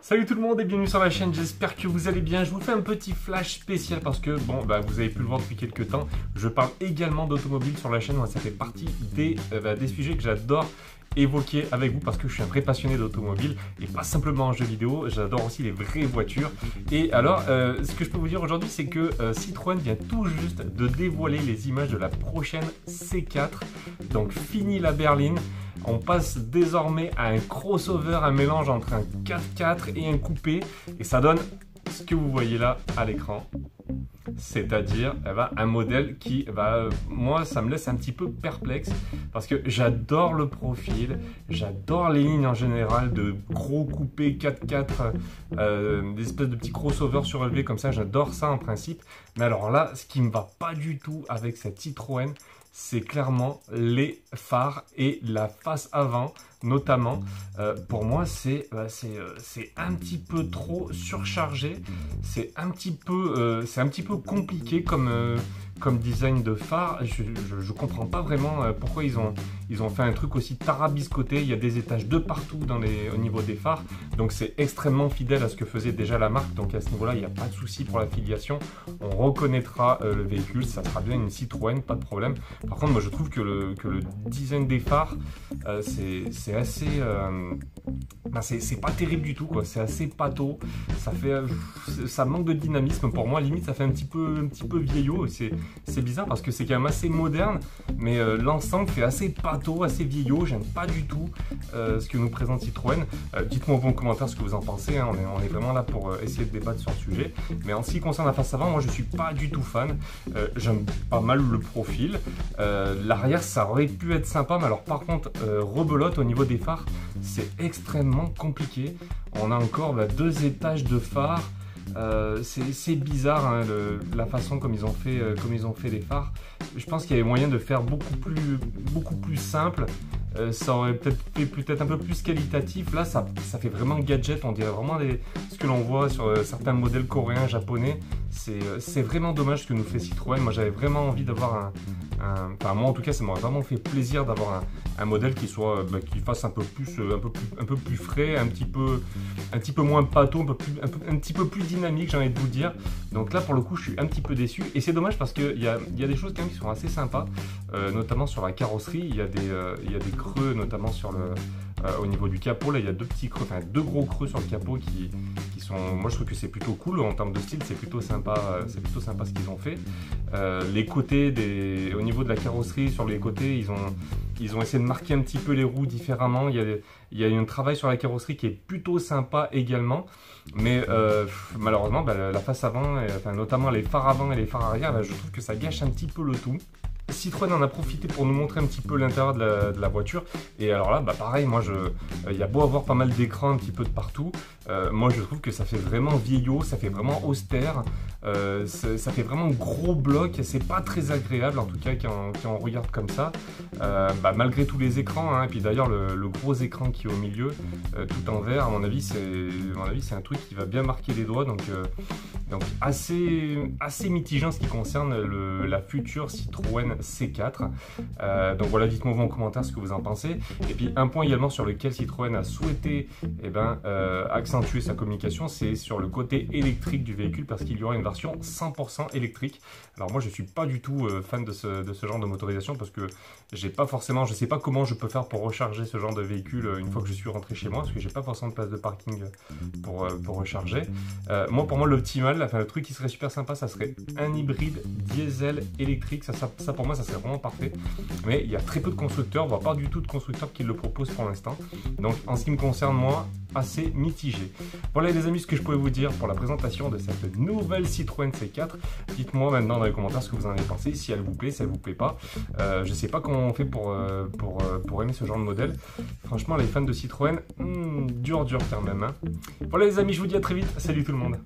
Salut tout le monde et bienvenue sur la chaîne, j'espère que vous allez bien. Je vous fais un petit flash spécial parce que, vous avez pu le voir depuis quelques temps, je parle également d'automobile sur la chaîne. Moi, ça fait partie des sujets que j'adore évoquer avec vous parce que je suis un vrai passionné d'automobile et pas simplement en jeux vidéo, j'adore aussi les vraies voitures. Et alors, ce que je peux vous dire aujourd'hui, c'est que Citroën vient tout juste de dévoiler les images de la prochaine C4, donc fini la berline. On passe désormais à un crossover, un mélange entre un 4x4 et un coupé, et ça donne ce que vous voyez là à l'écran. C'est-à-dire un modèle qui moi ça me laisse un petit peu perplexe parce que j'adore le profil, j'adore les lignes en général de gros coupés 4x4, des espèces de petits crossovers surélevés comme ça, j'adore ça en principe. Mais alors là, ce qui me va pas du tout avec cette Citroën, c'est clairement les phares et la face avant notamment. Pour moi c'est un petit peu trop surchargé, c'est un petit peu compliqué comme design de phare. Je comprends pas vraiment pourquoi ils ont fait un truc aussi tarabiscoté. Il y a des étages de partout au niveau des phares, donc c'est extrêmement fidèle à ce que faisait déjà la marque, donc à ce niveau là il n'y a pas de souci pour la filiation, on reconnaîtra le véhicule, ça sera bien une Citroën, pas de problème. Par contre moi je trouve que le design des phares c'est assez c'est pas terrible du tout quoi, c'est assez pâteau, ça manque de dynamisme pour moi, limite ça fait un petit peu vieillot. C'est bizarre parce que c'est quand même assez moderne, mais l'ensemble fait assez pâteau, assez vieillot. J'aime pas du tout ce que nous présente Citroën. Dites-moi en commentaire ce que vous en pensez, hein. On est vraiment là pour essayer de débattre sur le sujet. Mais en ce qui concerne la face avant, moi je suis pas du tout fan. J'aime pas mal le profil. L'arrière ça aurait pu être sympa, mais alors par contre rebelote au niveau des phares, c'est extrêmement compliqué. On a encore 2 étages de phares. C'est bizarre hein, la façon comme ils ont fait les phares. Je pense qu'il y avait moyen de faire beaucoup plus simple. Ça aurait peut-être fait un peu plus qualitatif. Là ça fait vraiment gadget, on dirait vraiment ce que l'on voit sur certains modèles coréens, japonais. C'est vraiment dommage ce que nous fait Citroën. Moi j'avais vraiment envie d'avoir enfin moi en tout cas ça m'aurait vraiment fait plaisir d'avoir un modèle qui soit qui fasse un peu plus frais, un petit peu moins pâteau, un petit peu plus dynamique, j'ai envie de vous dire. Donc là pour le coup je suis un petit peu déçu et c'est dommage parce qu'il y a des choses quand même qui sont assez sympas, notamment sur la carrosserie. Il y a des creux notamment au niveau du capot. Là il y a 2 petits creux, enfin 2 gros creux sur le capot qui sont, moi je trouve que c'est plutôt cool en termes de style, c'est plutôt sympa ce qu'ils ont fait. Les côtés au niveau de la carrosserie, sur les côtés ils ont essayé de marquer un petit peu les roues différemment. Il y a un travail sur la carrosserie qui est plutôt sympa également, mais malheureusement la face avant, notamment les phares avant et les phares arrière, je trouve que ça gâche un petit peu le tout. Citroën en a profité pour nous montrer un petit peu l'intérieur de la voiture, et alors là pareil, moi il y a beau avoir pas mal d'écrans un petit peu de partout, moi je trouve que ça fait vraiment vieillot, ça fait vraiment austère, ça fait vraiment gros bloc, c'est pas très agréable en tout cas quand on regarde comme ça, malgré tous les écrans hein. Et puis d'ailleurs le gros écran qui est au milieu, tout en vert, à mon avis c'est un truc qui va bien marquer les doigts, donc assez mitigé en ce qui concerne la future Citroën C4. Donc voilà, dites-moi en commentaire ce que vous en pensez. Et puis un point également sur lequel Citroën a souhaité accentuer sa communication, c'est sur le côté électrique du véhicule, parce qu'il y aura une version 100% électrique. Alors moi je suis pas du tout fan de ce genre de motorisation, parce que je sais pas comment je peux faire pour recharger ce genre de véhicule une fois que je suis rentré chez moi, parce que j'ai pas forcément de place de parking pour recharger. Pour moi l'optimal, le truc qui serait super sympa, ça serait un hybride diesel électrique. Ça pour moi ça serait vraiment parfait, mais il y a très peu de constructeurs, voire pas du tout de constructeurs qui le proposent pour l'instant. Donc en ce qui me concerne, moi, assez mitigé. Voilà les amis, ce que je pouvais vous dire pour la présentation de cette nouvelle Citroën C4. Dites-moi maintenant dans les commentaires ce que vous en avez pensé, si elle vous plaît, si elle vous plaît pas. Je sais pas comment on fait pour aimer ce genre de modèle. Franchement les fans de Citroën, dur quand même hein. Voilà les amis, je vous dis à très vite, salut tout le monde.